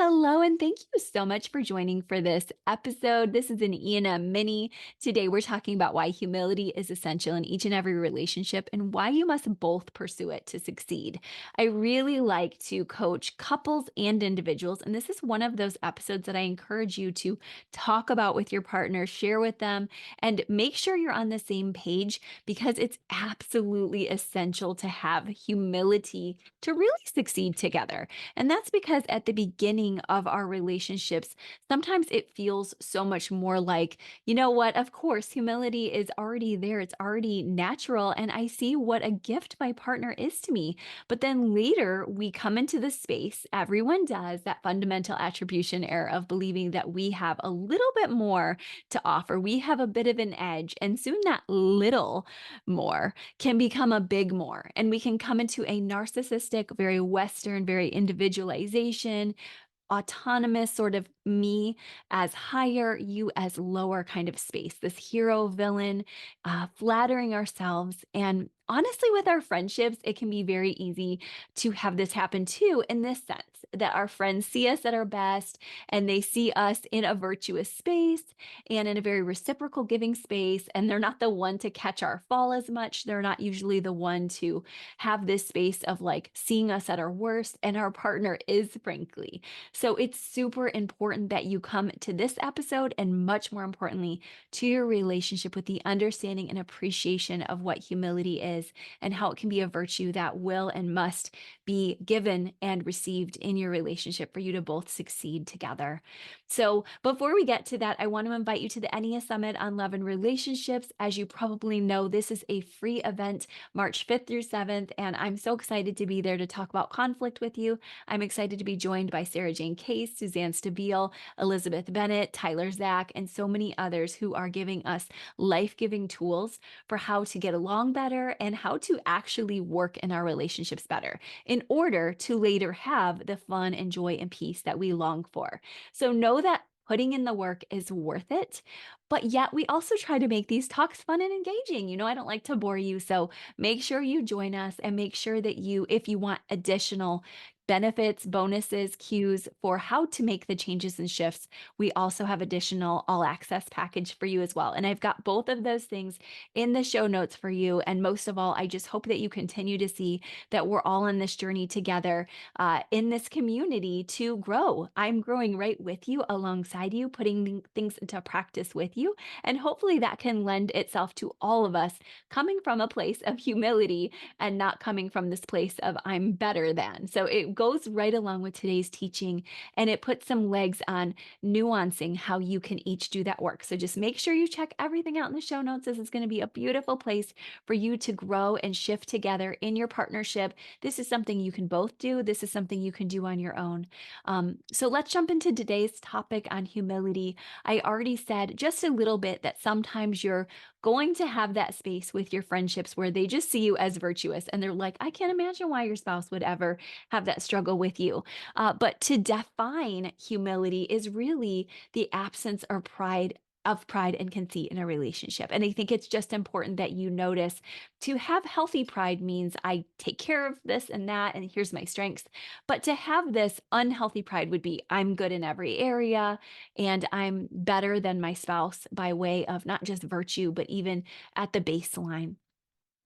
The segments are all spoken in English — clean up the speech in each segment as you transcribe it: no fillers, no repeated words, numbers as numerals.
Hello, and thank you so much for joining for this episode. This is an Iana mini. Today, we're talking about why humility is essential in each and every relationship and why you must both pursue it to succeed. I really like to coach couples and individuals, and this is one of those episodes that I encourage you to talk about with your partner, share with them, and make sure you're on the same page because it's absolutely essential to have humility to really succeed together. And that's because at the beginning of our relationships, sometimes it feels so much more like, you know what? Of course, humility is already there. It's already natural. And I see what a gift my partner is to me. But then later we come into the space, everyone does, that fundamental attribution error of believing that we have a little bit more to offer. We have a bit of an edge. And soon that little more can become a big more. And we can come into a narcissistic, very Western, very individualization, autonomous sort of me as higher, you as lower kind of space, this hero villain, flattering ourselves. And honestly, with our friendships, it can be very easy to have this happen too, in this sense that our friends see us at our best and they see us in a virtuous space and in a very reciprocal giving space. And they're not the one to catch our fall as much. They're not usually the one to have this space of like seeing us at our worst. And our partner is, frankly. So it's super important that you come to this episode and, much more importantly, to your relationship with the understanding and appreciation of what humility is and how it can be a virtue that will and must be given and received in your relationship for you to both succeed together. So before we get to that, I want to invite you to the NEA Summit on Love and Relationships. As you probably know, this is a free event, March 5th through 7th, and I'm so excited to be there to talk about conflict with you. I'm excited to be joined by Sarah Jane Case, Suzanne Stabile, Elizabeth Bennett, Tyler Zach, and so many others who are giving us life-giving tools for how to get along better and how to actually work in our relationships better in order to later have the fun and joy and peace that we long for. So know that putting in the work is worth it, but yet we also try to make these talks fun and engaging. I don't like to bore you, so make sure you join us and make sure that you, if you want additional benefits, bonuses, cues for how to make the changes and shifts, we also have additional all access package for you as well. And I've got both of those things in the show notes for you. And most of all, I just hope that you continue to see that we're all on this journey together in this community to grow. I'm growing right with you, alongside you, putting things into practice with you. And hopefully that can lend itself to all of us coming from a place of humility and not coming from this place of I'm better than. So it goes right along with today's teaching, and it puts some legs on nuancing how you can each do that work. So just make sure you check everything out in the show notes. This is going to be a beautiful place for you to grow and shift together in your partnership. This is something you can both do. This is something you can do on your own. So let's jump into today's topic on humility. I already said just a little bit that sometimes you're going to have that space with your friendships where they just see you as virtuous and they're like, I can't imagine why your spouse would ever have that struggle with you. But to define humility is really the absence or pride and conceit in a relationship. And I think it's just important that you notice to have healthy pride means I take care of this and that, and here's my strengths. But to have this unhealthy pride would be I'm good in every area and I'm better than my spouse by way of not just virtue, but even at the baseline.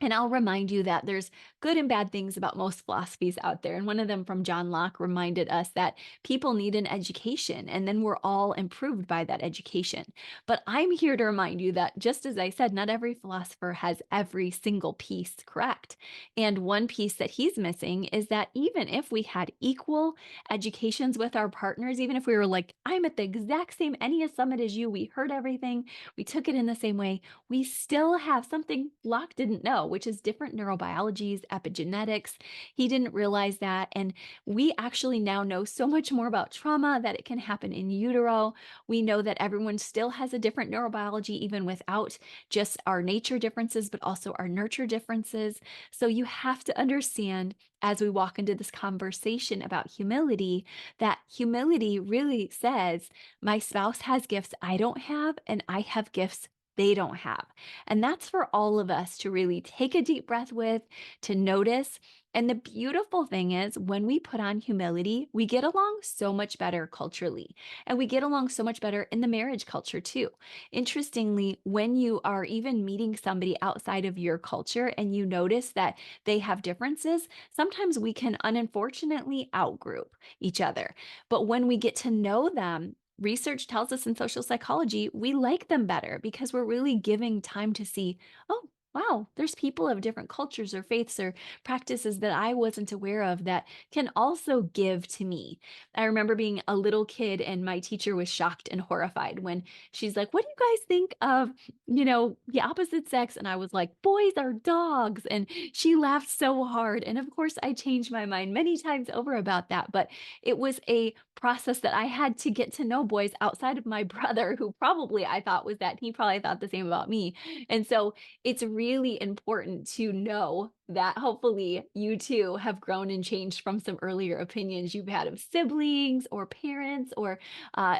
And I'll remind you that there's good and bad things about most philosophies out there. And one of them from John Locke reminded us that people need an education, and then we're all improved by that education. But I'm here to remind you that, just as I said, not every philosopher has every single piece correct. And one piece that he's missing is that even if we had equal educations with our partners, even if we were like, I'm at the exact same NEA Summit as you, we heard everything, we took it in the same way, we still have something Locke didn't know, which is different neurobiologies, epigenetics. He didn't realize that. And we actually now know so much more about trauma, that it can happen in utero. We know that everyone still has a different neurobiology, even without just our nature differences, but also our nurture differences. So you have to understand, as we walk into this conversation about humility, that humility really says, my spouse has gifts I don't have, and I have gifts they don't have. And that's for all of us to really take a deep breath with, to notice, And the beautiful thing is, when we put on humility, we get along so much better culturally. And we get along so much better in the marriage culture too. Interestingly, when you are even meeting somebody outside of your culture and you notice that they have differences, sometimes we can unfortunately outgroup each other. But when we get to know them, research tells us in social psychology, we like them better because we're really giving time to see, oh, wow, there's people of different cultures or faiths or practices that I wasn't aware of that can also give to me. I remember being a little kid and my teacher was shocked and horrified when she's like, "What do you guys think of, the opposite sex?" And I was like, "Boys are dogs." And she laughed so hard. And of course, I changed my mind many times over about that. But it was a process that I had to get to know boys outside of my brother, who probably I thought was that he probably thought the same about me. And so it's really important to know that hopefully you too have grown and changed from some earlier opinions you've had of siblings or parents or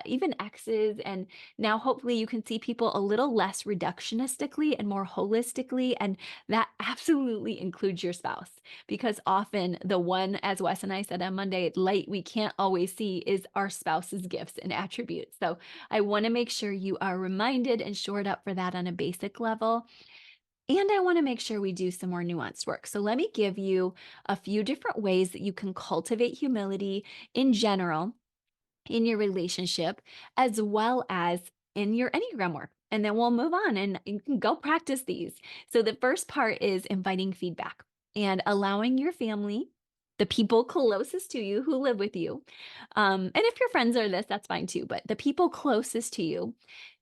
even exes. And now hopefully you can see people a little less reductionistically and more holistically. And that absolutely includes your spouse, because often the one, as Wes and I said on Monday, light we can't always see is our spouse's gifts and attributes. So I want to make sure you are reminded and shored up for that on a basic level. And I want to make sure we do some more nuanced work. So let me give you a few different ways that you can cultivate humility in general in your relationship, as well as in your Enneagram work. And then we'll move on and you can go practice these. So the first part is inviting feedback and allowing your family, the people closest to you who live with you, and if your friends are this, that's fine too, but the people closest to you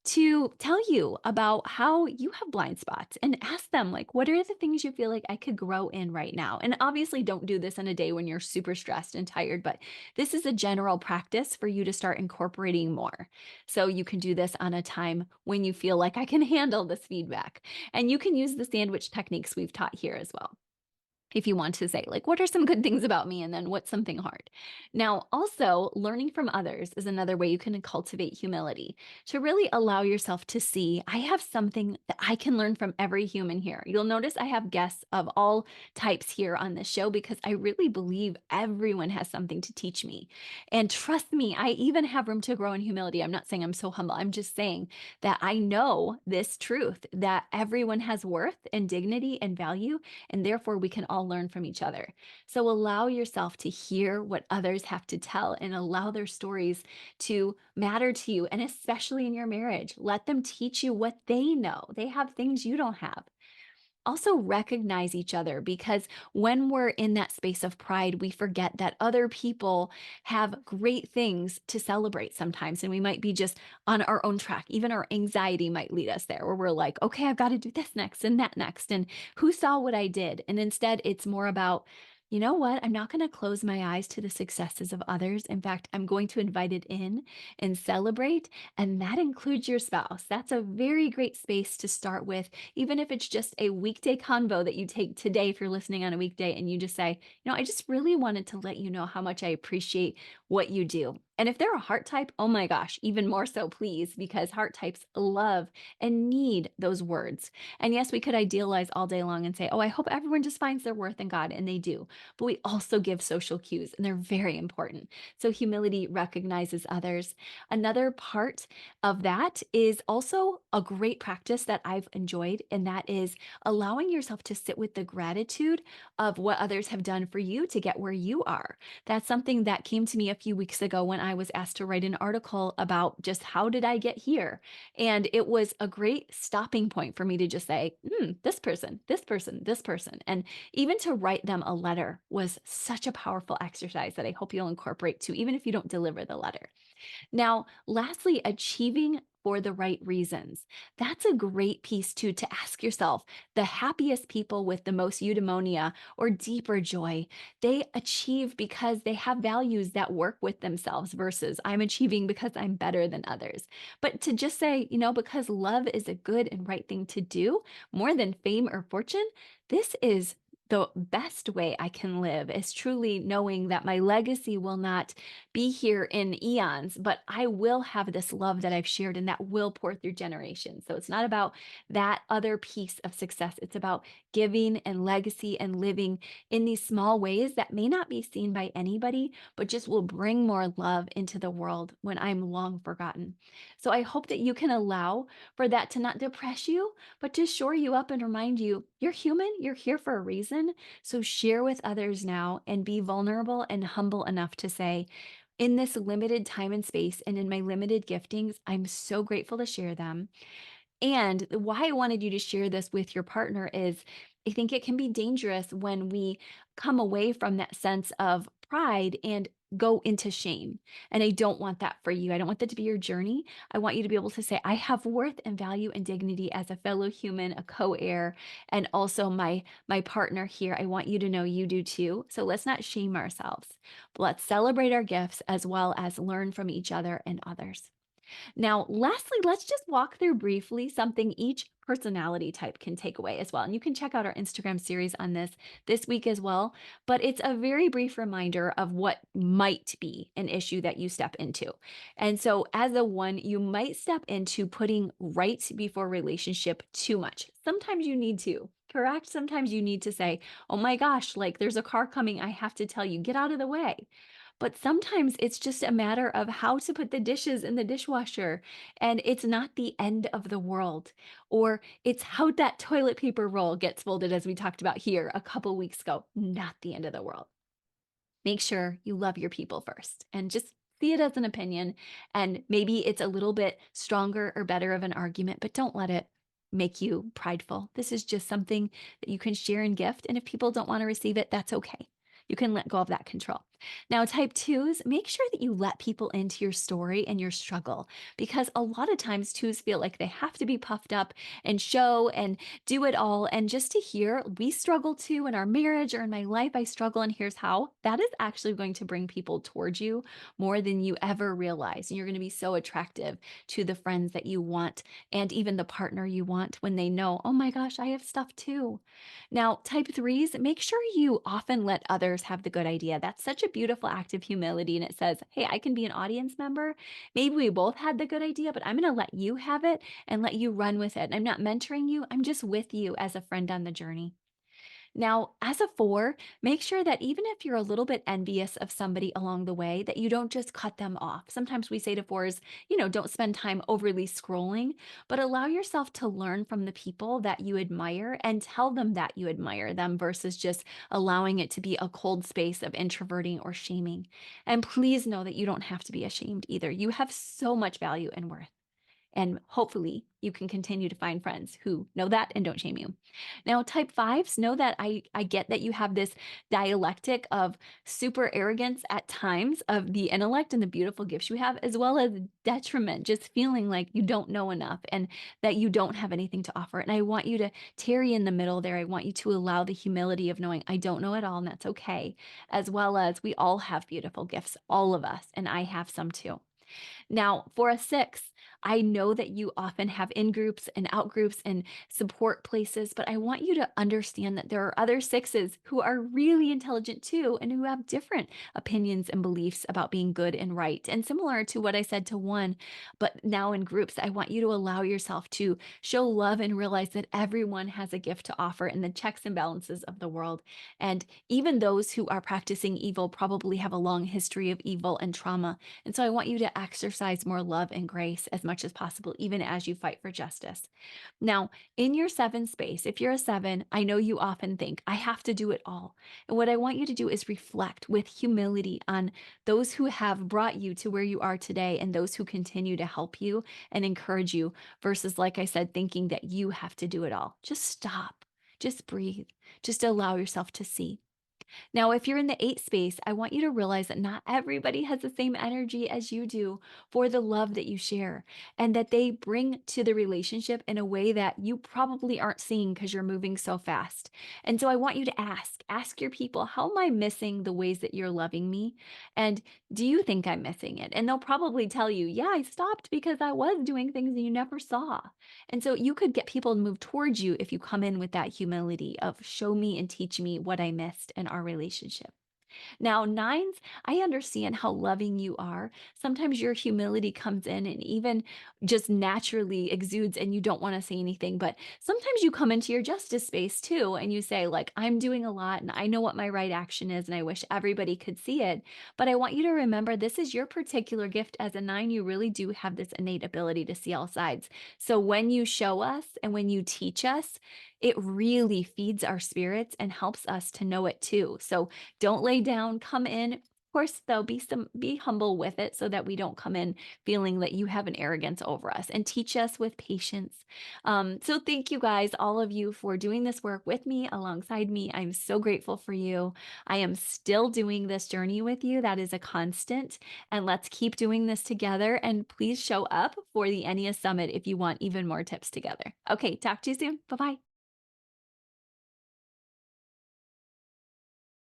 to tell you about how you have blind spots and ask them, like, what are the things you feel like I could grow in right now? And obviously, don't do this in a day when you're super stressed and tired, but this is a general practice for you to start incorporating more. So you can do this on a time when you feel like I can handle this feedback. And you can use the sandwich techniques we've taught here as well, if you want to say, like, what are some good things about me? And then what's something hard? Now, also, learning from others is another way you can cultivate humility, to really allow yourself to see, I have something that I can learn from every human here. You'll notice I have guests of all types here on this show because I really believe everyone has something to teach me. And trust me, I even have room to grow in humility. I'm not saying I'm so humble. I'm just saying that I know this truth that everyone has worth and dignity and value, and therefore we can all learn from each other. So allow yourself to hear what others have to tell and allow their stories to matter to you. And especially in your marriage, let them teach you what they know. They have things you don't have. Also, recognize each other, because when we're in that space of pride, we forget that other people have great things to celebrate sometimes. And we might be just on our own track. Even our anxiety might lead us there, where we're like, okay, I've got to do this next and that next. And who saw what I did? And instead, it's more about, you know what? I'm not going to close my eyes to the successes of others. In fact, I'm going to invite it in and celebrate. And that includes your spouse. That's a very great space to start with, even if it's just a weekday convo that you take today, if you're listening on a weekday and you just say, I just really wanted to let you know how much I appreciate what you do. And if they're a heart type, oh my gosh, even more so, please, because heart types love and need those words. And yes, we could idealize all day long and say, oh, I hope everyone just finds their worth in God. And they do. But we also give social cues, and they're very important. So humility recognizes others. Another part of that is also a great practice that I've enjoyed, and that is allowing yourself to sit with the gratitude of what others have done for you to get where you are. That's something that came to me a few weeks ago when I was asked to write an article about just how did I get here? And it was a great stopping point for me to just say, this person, this person, this person. And even to write them a letter was such a powerful exercise that I hope you'll incorporate too, even if you don't deliver the letter. Now, lastly, achieving for the right reasons. That's a great piece too, to ask yourself, the happiest people with the most eudaimonia or deeper joy, they achieve because they have values that work with themselves versus I'm achieving because I'm better than others. But to just say, because love is a good and right thing to do more than fame or fortune, this is the best way I can live, is truly knowing that my legacy will not be here in eons, but I will have this love that I've shared and that will pour through generations. So it's not about that other piece of success. It's about giving and legacy and living in these small ways that may not be seen by anybody, but just will bring more love into the world when I'm long forgotten. So I hope that you can allow for that to not depress you, but to shore you up and remind you you're human, you're here for a reason. So share with others now and be vulnerable and humble enough to say, in this limited time and space and in my limited giftings, I'm so grateful to share them. And why I wanted you to share this with your partner is I think it can be dangerous when we come away from that sense of pride and go into shame. And I don't want that for you. I don't want that to be your journey. I want you to be able to say, I have worth and value and dignity as a fellow human, a co-heir, and also my partner here. I want you to know you do too. So let's not shame ourselves. But let's celebrate our gifts as well as learn from each other and others. Now, lastly, let's just walk through briefly something each personality type can take away as well. And you can check out our Instagram series on this week as well. But it's a very brief reminder of what might be an issue that you step into. And so, as a one, you might step into putting right before relationship too much. Sometimes you need to. Correct? Sometimes you need to say, oh my gosh, like there's a car coming. I have to tell you, get out of the way. But sometimes it's just a matter of how to put the dishes in the dishwasher, and it's not the end of the world. Or it's how that toilet paper roll gets folded, as we talked about here a couple weeks ago. Not the end of the world. Make sure you love your people first and just see it as an opinion. And maybe it's a little bit stronger or better of an argument, but don't let it make you prideful. This is just something that you can share and gift. And if people don't want to receive it, that's okay. You can let go of that control. Now, type twos, make sure that you let people into your story and your struggle because a lot of times twos feel like they have to be puffed up and show and do it all. And just to hear, we struggle too in our marriage or in my life, I struggle, and here's how, that is actually going to bring people towards you more than you ever realize. And you're going to be so attractive to the friends that you want and even the partner you want when they know, oh my gosh, I have stuff too. Now, type threes, make sure you often let others have the good idea. That's such a beautiful act of humility. And it says, hey, I can be an audience member. Maybe we both had the good idea, but I'm going to let you have it and let you run with it. I'm not mentoring you, I'm just with you as a friend on the journey. Now, as a four, make sure that even if you're a little bit envious of somebody along the way, that you don't just cut them off. Sometimes we say to fours, don't spend time overly scrolling, but allow yourself to learn from the people that you admire and tell them that you admire them versus just allowing it to be a cold space of introverting or shaming. And please know that you don't have to be ashamed either. You have so much value and worth. And hopefully, you can continue to find friends who know that and don't shame you. Now, type fives, know that I get that you have this dialectic of super arrogance at times of the intellect and the beautiful gifts you have, as well as detriment, just feeling like you don't know enough and that you don't have anything to offer. And I want you to tarry in the middle there. I want you to allow the humility of knowing I don't know it all, and that's okay, as well as we all have beautiful gifts, all of us, and I have some too. Now, for a six, I know that you often have in groups and out groups and support places, but I want you to understand that there are other sixes who are really intelligent too and who have different opinions and beliefs about being good and right. And similar to what I said to one, but now in groups, I want you to allow yourself to show love and realize that everyone has a gift to offer in the checks and balances of the world. And even those who are practicing evil probably have a long history of evil and trauma. And so I want you to exercise more love and grace as much as possible, even as you fight for justice. Now, in your seven space, if you're a seven, I know you often think, I have to do it all. And what I want you to do is reflect with humility on those who have brought you to where you are today and those who continue to help you and encourage you, versus, like I said, thinking that you have to do it all. Just stop, just breathe, just allow yourself to see. Now, if you're in the eight space, I want you to realize that not everybody has the same energy as you do for the love that you share and that they bring to the relationship in a way that you probably aren't seeing because you're moving so fast. And so I want you to ask your people, how am I missing the ways that you're loving me? And do you think I'm missing it? And they'll probably tell you, yeah, I stopped because I was doing things that you never saw. And so you could get people to move towards you if you come in with that humility of show me and teach me what I missed in our relationship. Now, nines, I understand how loving you are. Sometimes your humility comes in and even just naturally exudes, and you don't want to say anything. But sometimes you come into your justice space too, and you say, like, I'm doing a lot and I know what my right action is, and I wish everybody could see it. But I want you to remember this is your particular gift as a nine. You really do have this innate ability to see all sides. So when you show us and when you teach us, it really feeds our spirits and helps us to know it too. So don't lay down, come in. Of course, though, be humble with it so that we don't come in feeling that you have an arrogance over us and teach us with patience. So thank you guys, all of you, for doing this work with me, alongside me. I'm so grateful for you. I am still doing this journey with you. That is a constant. And let's keep doing this together. And please show up for the Enia Summit if you want even more tips together. Okay, talk to you soon. Bye bye.